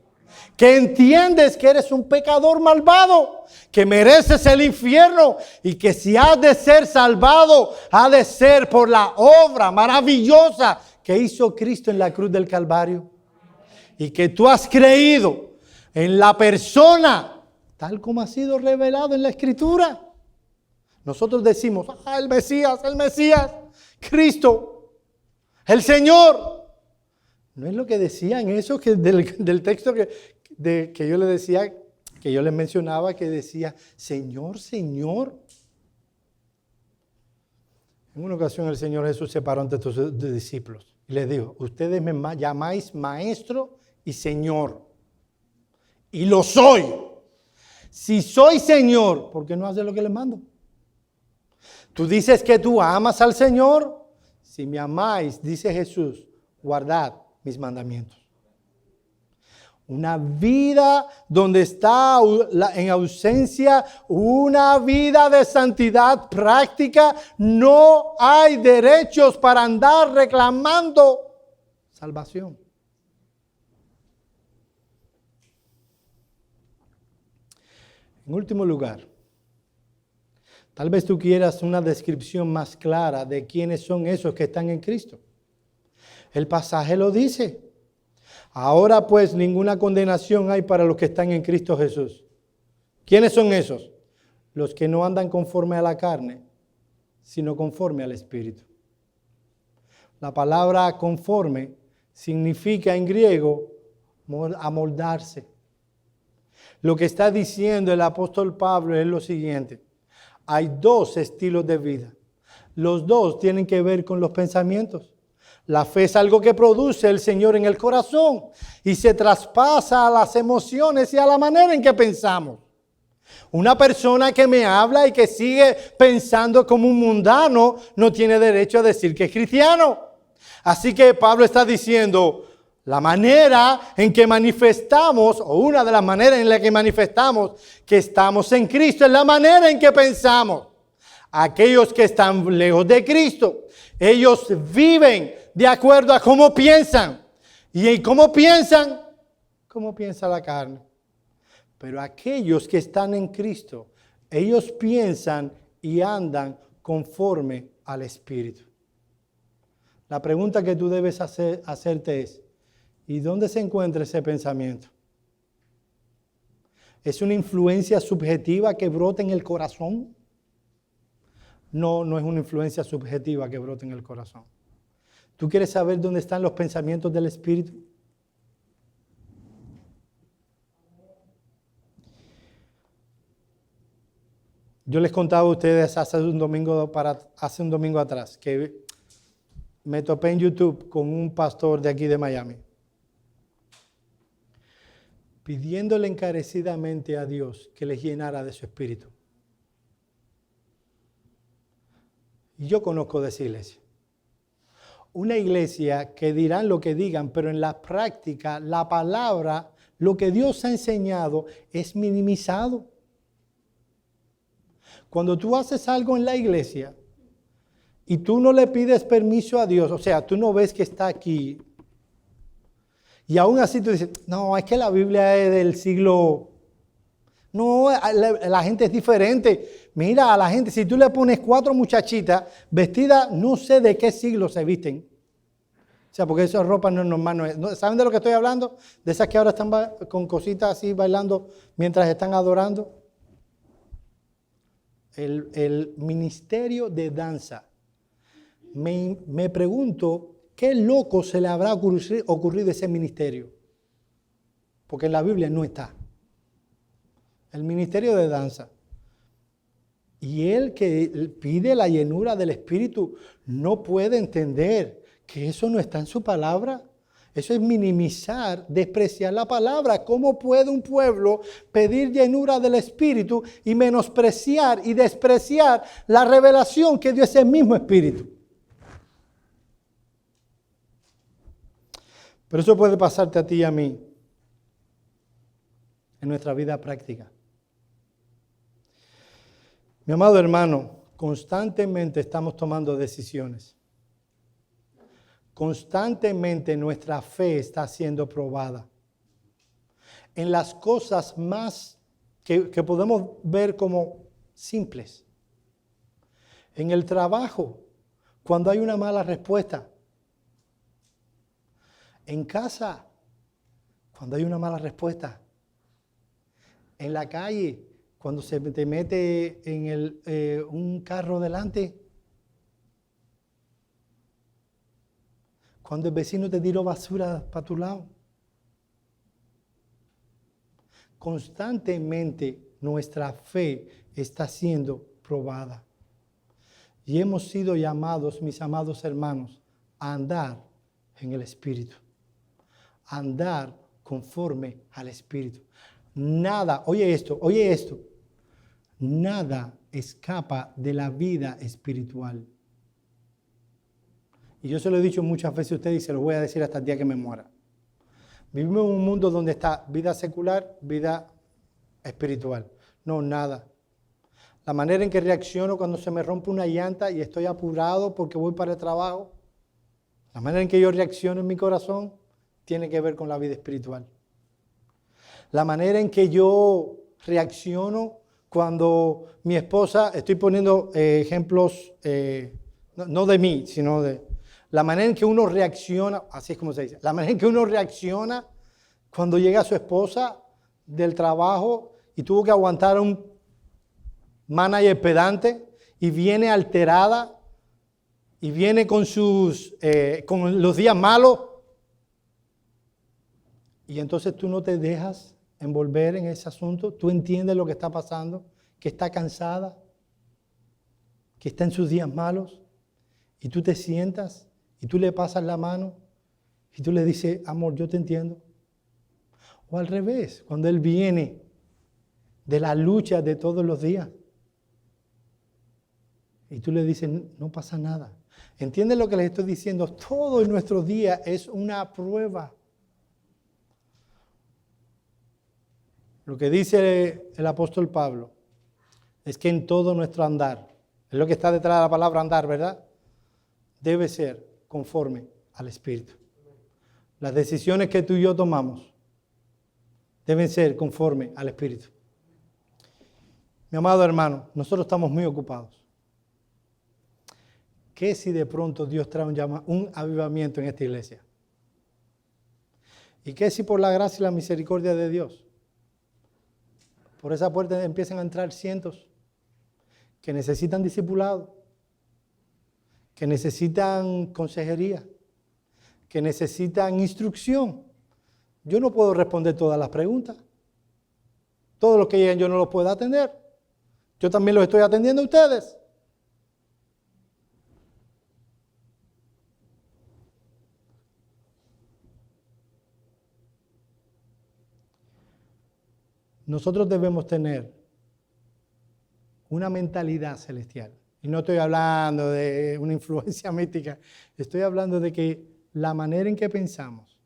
Que entiendes que eres un pecador malvado, que mereces el infierno y que si has de ser salvado, ha de ser por la obra maravillosa que hizo Cristo en la cruz del Calvario. Y que tú has creído en la persona tal como ha sido revelado en la Escritura. Nosotros decimos, el Mesías, Cristo, el Señor. ¿No es lo que decían eso que del texto que yo le decía, que yo les mencionaba, que decía, Señor, Señor? En una ocasión el Señor Jesús se paró ante sus discípulos y les dijo, ustedes me llamáis maestro y Señor, y lo soy. Si soy Señor, ¿por qué no haces lo que les mando? Tú dices que tú amas al Señor. Si me amáis, dice Jesús, guardad mis mandamientos. Una vida donde está en ausencia una vida de santidad práctica, no hay derechos para andar reclamando salvación. En último lugar, tal vez tú quieras una descripción más clara de quiénes son esos que están en Cristo. El pasaje lo dice. Ahora pues ninguna condenación hay para los que están en Cristo Jesús. ¿Quiénes son esos? Los que no andan conforme a la carne, sino conforme al Espíritu. La palabra conforme significa en griego amoldarse. Lo que está diciendo el apóstol Pablo es lo siguiente. Hay dos estilos de vida. Los dos tienen que ver con los pensamientos. La fe es algo que produce el Señor en el corazón y se traspasa a las emociones y a la manera en que pensamos. Una persona que me habla y que sigue pensando como un mundano no tiene derecho a decir que es cristiano. Así que Pablo está diciendo, la manera en que manifestamos, o una de las maneras en las que manifestamos que estamos en Cristo, es la manera en que pensamos. Aquellos que están lejos de Cristo, ellos viven de acuerdo a cómo piensan. ¿Y en cómo piensan? ¿Cómo piensa la carne? Pero aquellos que están en Cristo, ellos piensan y andan conforme al Espíritu. La pregunta que tú debes hacerte es, ¿y dónde se encuentra ese pensamiento? ¿Es una influencia subjetiva que brota en el corazón? No, no es una influencia subjetiva que brota en el corazón. ¿Tú quieres saber dónde están los pensamientos del Espíritu? Yo les contaba a ustedes hace un domingo atrás que me topé en YouTube con un pastor de aquí de Miami, pidiéndole encarecidamente a Dios que les llenara de su Espíritu. Y yo conozco de esa iglesia. Una iglesia que dirán lo que digan, pero en la práctica, la palabra, lo que Dios ha enseñado es minimizado. Cuando tú haces algo en la iglesia y tú no le pides permiso a Dios, o sea, tú no ves que está aquí, y aún así tú dices, no, es que la Biblia es del siglo... No, la gente es diferente. Mira a la gente, si tú le pones 4 muchachitas vestidas, no sé de qué siglo se visten. O sea, porque esa ropa no es normal. ¿Saben de lo que estoy hablando? De esas que ahora están con cositas así bailando mientras están adorando. El ministerio de danza. Me pregunto, ¿qué loco se le habrá ocurrido ese ministerio? Porque en la Biblia no está. El ministerio de danza. Y el que pide la llenura del Espíritu no puede entender que eso no está en su palabra. Eso es minimizar, despreciar la palabra. ¿Cómo puede un pueblo pedir llenura del Espíritu y menospreciar y despreciar la revelación que dio ese mismo Espíritu? Pero eso puede pasarte a ti y a mí en nuestra vida práctica. Mi amado hermano, constantemente estamos tomando decisiones. Constantemente nuestra fe está siendo probada. En las cosas más que podemos ver como simples. En el trabajo, cuando hay una mala respuesta. En casa, cuando hay una mala respuesta. En la calle, cuando se te mete en un carro delante. Cuando el vecino te tiró basura para tu lado. Constantemente nuestra fe está siendo probada. Y hemos sido llamados, mis amados hermanos, a andar en el Espíritu. A andar conforme al Espíritu. Nada, oye esto, nada escapa de la vida espiritual. Y yo se lo he dicho muchas veces a ustedes y se lo voy a decir hasta el día que me muera. Vivimos en un mundo donde está vida secular, vida espiritual. No, nada. La manera en que reacciono cuando se me rompe una llanta y estoy apurado porque voy para el trabajo, la manera en que yo reacciono en mi corazón tiene que ver con la vida espiritual. La manera en que yo reacciono cuando mi esposa, estoy poniendo ejemplos, no de mí, sino de la manera en que uno reacciona, así es como se dice, la manera en que uno reacciona cuando llega su esposa del trabajo y tuvo que aguantar a un manager pedante y viene alterada y viene con con los días malos, y entonces tú no te dejas envolver en ese asunto, tú entiendes lo que está pasando, que está cansada, que está en sus días malos, y tú te sientas y tú le pasas la mano y tú le dices, amor, yo te entiendo. O al revés, cuando él viene de la lucha de todos los días y tú le dices, no pasa nada. ¿Entiendes lo que les estoy diciendo? Todo en nuestros días es una prueba. Lo que dice el apóstol Pablo es que en todo nuestro andar, es lo que está detrás de la palabra andar, ¿verdad? Debe ser conforme al Espíritu. Las decisiones que tú y yo tomamos deben ser conforme al Espíritu. Mi amado hermano, nosotros estamos muy ocupados. ¿Qué si de pronto Dios trae un avivamiento en esta iglesia? ¿Y qué si por la gracia y la misericordia de Dios, por esa puerta empiezan a entrar cientos que necesitan discipulado, que necesitan consejería, que necesitan instrucción? Yo no puedo responder todas las preguntas. Todos los que llegan yo no los puedo atender. Yo también los estoy atendiendo a ustedes. Nosotros debemos tener una mentalidad celestial. Y no estoy hablando de una influencia mística. Estoy hablando de que la manera en que pensamos,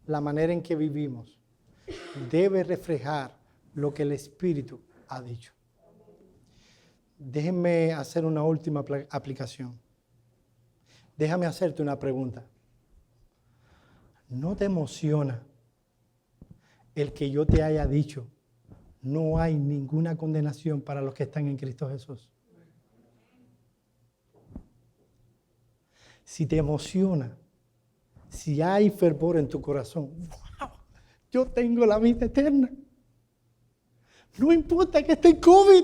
la manera en que vivimos, debe reflejar lo que el Espíritu ha dicho. Déjenme hacer una última aplicación. Déjame hacerte una pregunta. ¿No te emociona el que yo te haya dicho, no hay ninguna condenación para los que están en Cristo Jesús? Si te emociona, si hay fervor en tu corazón, wow, yo tengo la vida eterna. No importa que esté en COVID.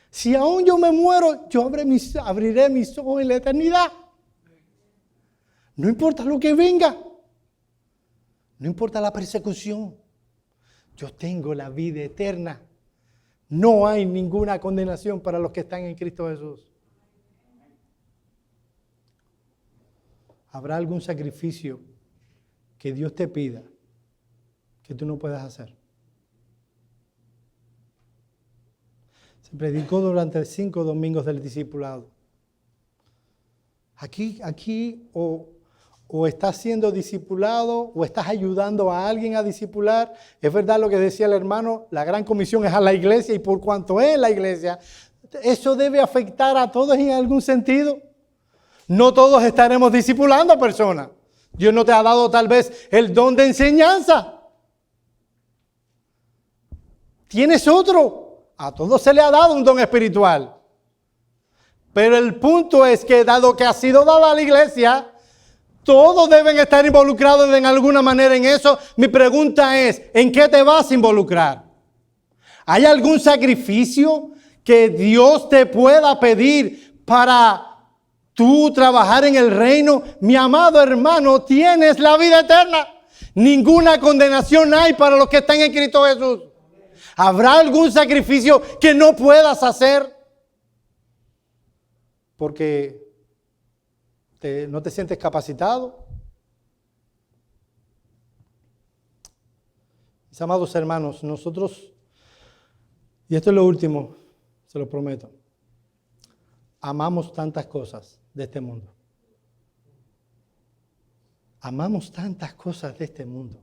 Si aún yo me muero, yo abriré mis ojos en la eternidad. No importa lo que venga. No importa la persecución. Yo tengo la vida eterna. No hay ninguna condenación para los que están en Cristo Jesús. ¿Habrá algún sacrificio que Dios te pida que tú no puedas hacer? Se predicó durante 5 domingos del discipulado. Aquí o estás siendo discipulado o estás ayudando a alguien a discipular. Es verdad lo que decía el hermano, la gran comisión es a la iglesia y por cuanto es la iglesia, eso debe afectar a todos en algún sentido. No todos estaremos discipulando a personas. Dios no te ha dado tal vez el don de enseñanza. Tienes otro. A todos se le ha dado un don espiritual. Pero el punto es que dado que ha sido dado a la iglesia, todos deben estar involucrados en alguna manera en eso. Mi pregunta es, ¿en qué te vas a involucrar? ¿Hay algún sacrificio que Dios te pueda pedir para tú trabajar en el reino? Mi amado hermano, tienes la vida eterna. Ninguna condenación hay para los que están en Cristo Jesús. ¿Habrá algún sacrificio que no puedas hacer? Porque no te sientes capacitado. Mis amados hermanos, nosotros, y esto es lo último, se lo prometo, amamos tantas cosas de este mundo. Amamos tantas cosas de este mundo.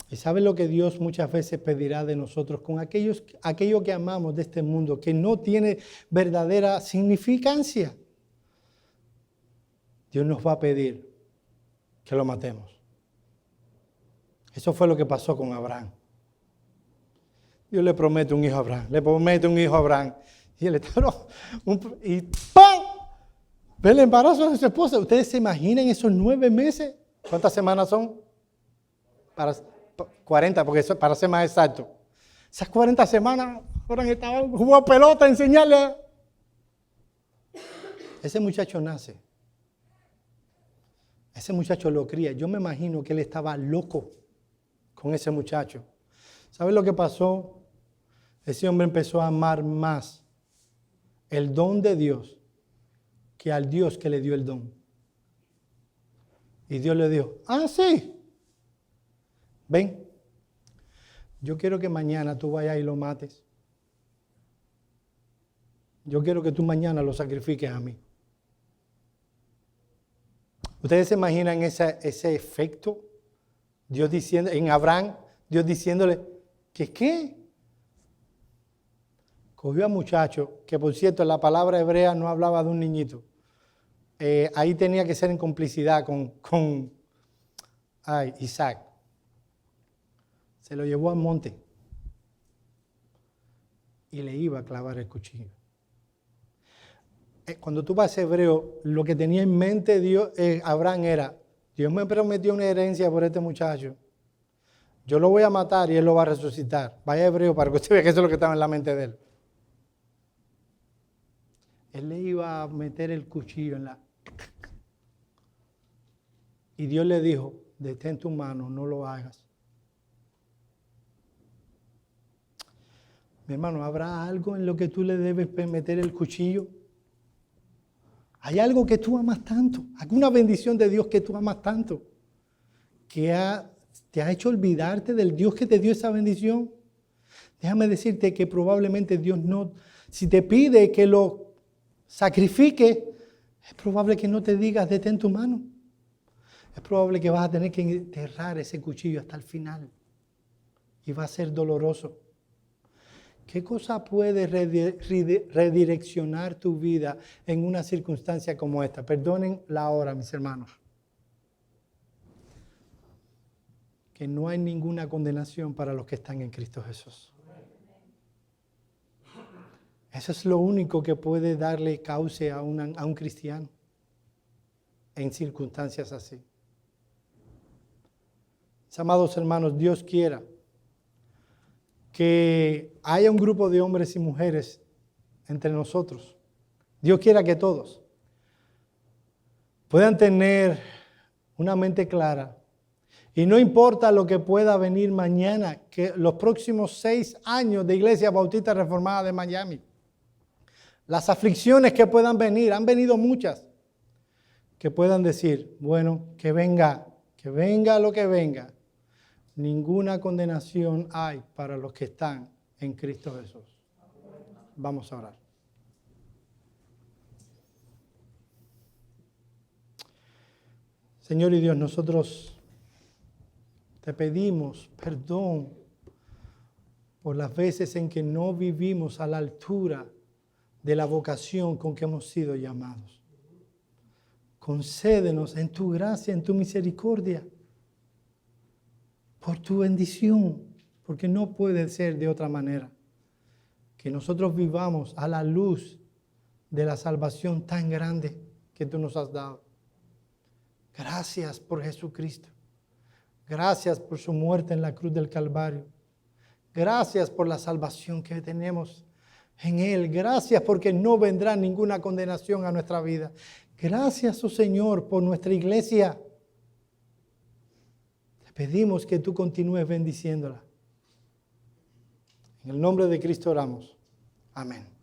¿Y sabe lo que Dios muchas veces pedirá de nosotros con aquello que amamos de este mundo, que no tiene verdadera significancia? Dios nos va a pedir que lo matemos. Eso fue lo que pasó con Abraham. Dios le promete un hijo a Abraham, le promete un hijo a Abraham. Y él está, y ¡pam! Ve el embarazo de su esposa. ¿Ustedes se imaginan esos 9 meses? ¿Cuántas semanas son? 40, porque eso, para ser más exacto. Esas 40 semanas, Abraham estaba jugando pelota, enseñarle. ese muchacho nace. Ese muchacho lo cría. Yo me imagino que él estaba loco con ese muchacho. ¿Sabes lo que pasó? Ese hombre empezó a amar más el don de Dios que al Dios que le dio el don. Y Dios le dijo, sí, ven, yo quiero que mañana tú vayas y lo mates. Yo quiero que tú mañana lo sacrifiques a mí. ¿Ustedes se imaginan ese efecto? Dios diciendo, en Abraham, Dios diciéndole, ¿qué? Cogió a muchacho, que por cierto la palabra hebrea no hablaba de un niñito. Ahí tenía que ser en complicidad con Isaac. Se lo llevó al monte y le iba a clavar el cuchillo. Cuando tú vas a Hebreo, lo que tenía en mente Abraham era, Dios me prometió una herencia por este muchacho. Yo lo voy a matar y él lo va a resucitar. Vaya a Hebreo para que usted vea que eso es lo que estaba en la mente de él. Él le iba a meter el cuchillo en la... Y Dios le dijo, detén tu mano, no lo hagas. Mi hermano, ¿habrá algo en lo que tú le debes meter el cuchillo? ¿Hay algo que tú amas tanto? ¿Alguna bendición de Dios que tú amas tanto? ¿Que te ha hecho olvidarte del Dios que te dio esa bendición? Déjame decirte que probablemente Dios no... Si te pide que lo sacrifique, es probable que no te digas, detén tu mano. Es probable que vas a tener que enterrar ese cuchillo hasta el final. Y va a ser doloroso. ¿Qué cosa puede redireccionar tu vida en una circunstancia como esta? Perdonen la hora, mis hermanos. Que no hay ninguna condenación para los que están en Cristo Jesús. Eso es lo único que puede darle cauce a un cristiano en circunstancias así. Mis amados hermanos, Dios quiera que haya un grupo de hombres y mujeres entre nosotros. Dios quiera que todos puedan tener una mente clara. Y no importa lo que pueda venir mañana, que los próximos 6 años de Iglesia Bautista Reformada de Miami, las aflicciones que puedan venir, han venido muchas, que puedan decir, bueno, que venga lo que venga. Ninguna condenación hay para los que están en Cristo Jesús. Vamos a orar. Señor y Dios, nosotros te pedimos perdón por las veces en que no vivimos a la altura de la vocación con que hemos sido llamados. Concédenos en tu gracia, en tu misericordia, por tu bendición, porque no puede ser de otra manera, que nosotros vivamos a la luz de la salvación tan grande que tú nos has dado. Gracias por Jesucristo. Gracias por su muerte en la cruz del Calvario. Gracias por la salvación que tenemos en Él. Gracias porque no vendrá ninguna condenación a nuestra vida. Gracias, oh Señor, por nuestra iglesia. Te pedimos que tú continúes bendiciéndola. En el nombre de Cristo oramos. Amén.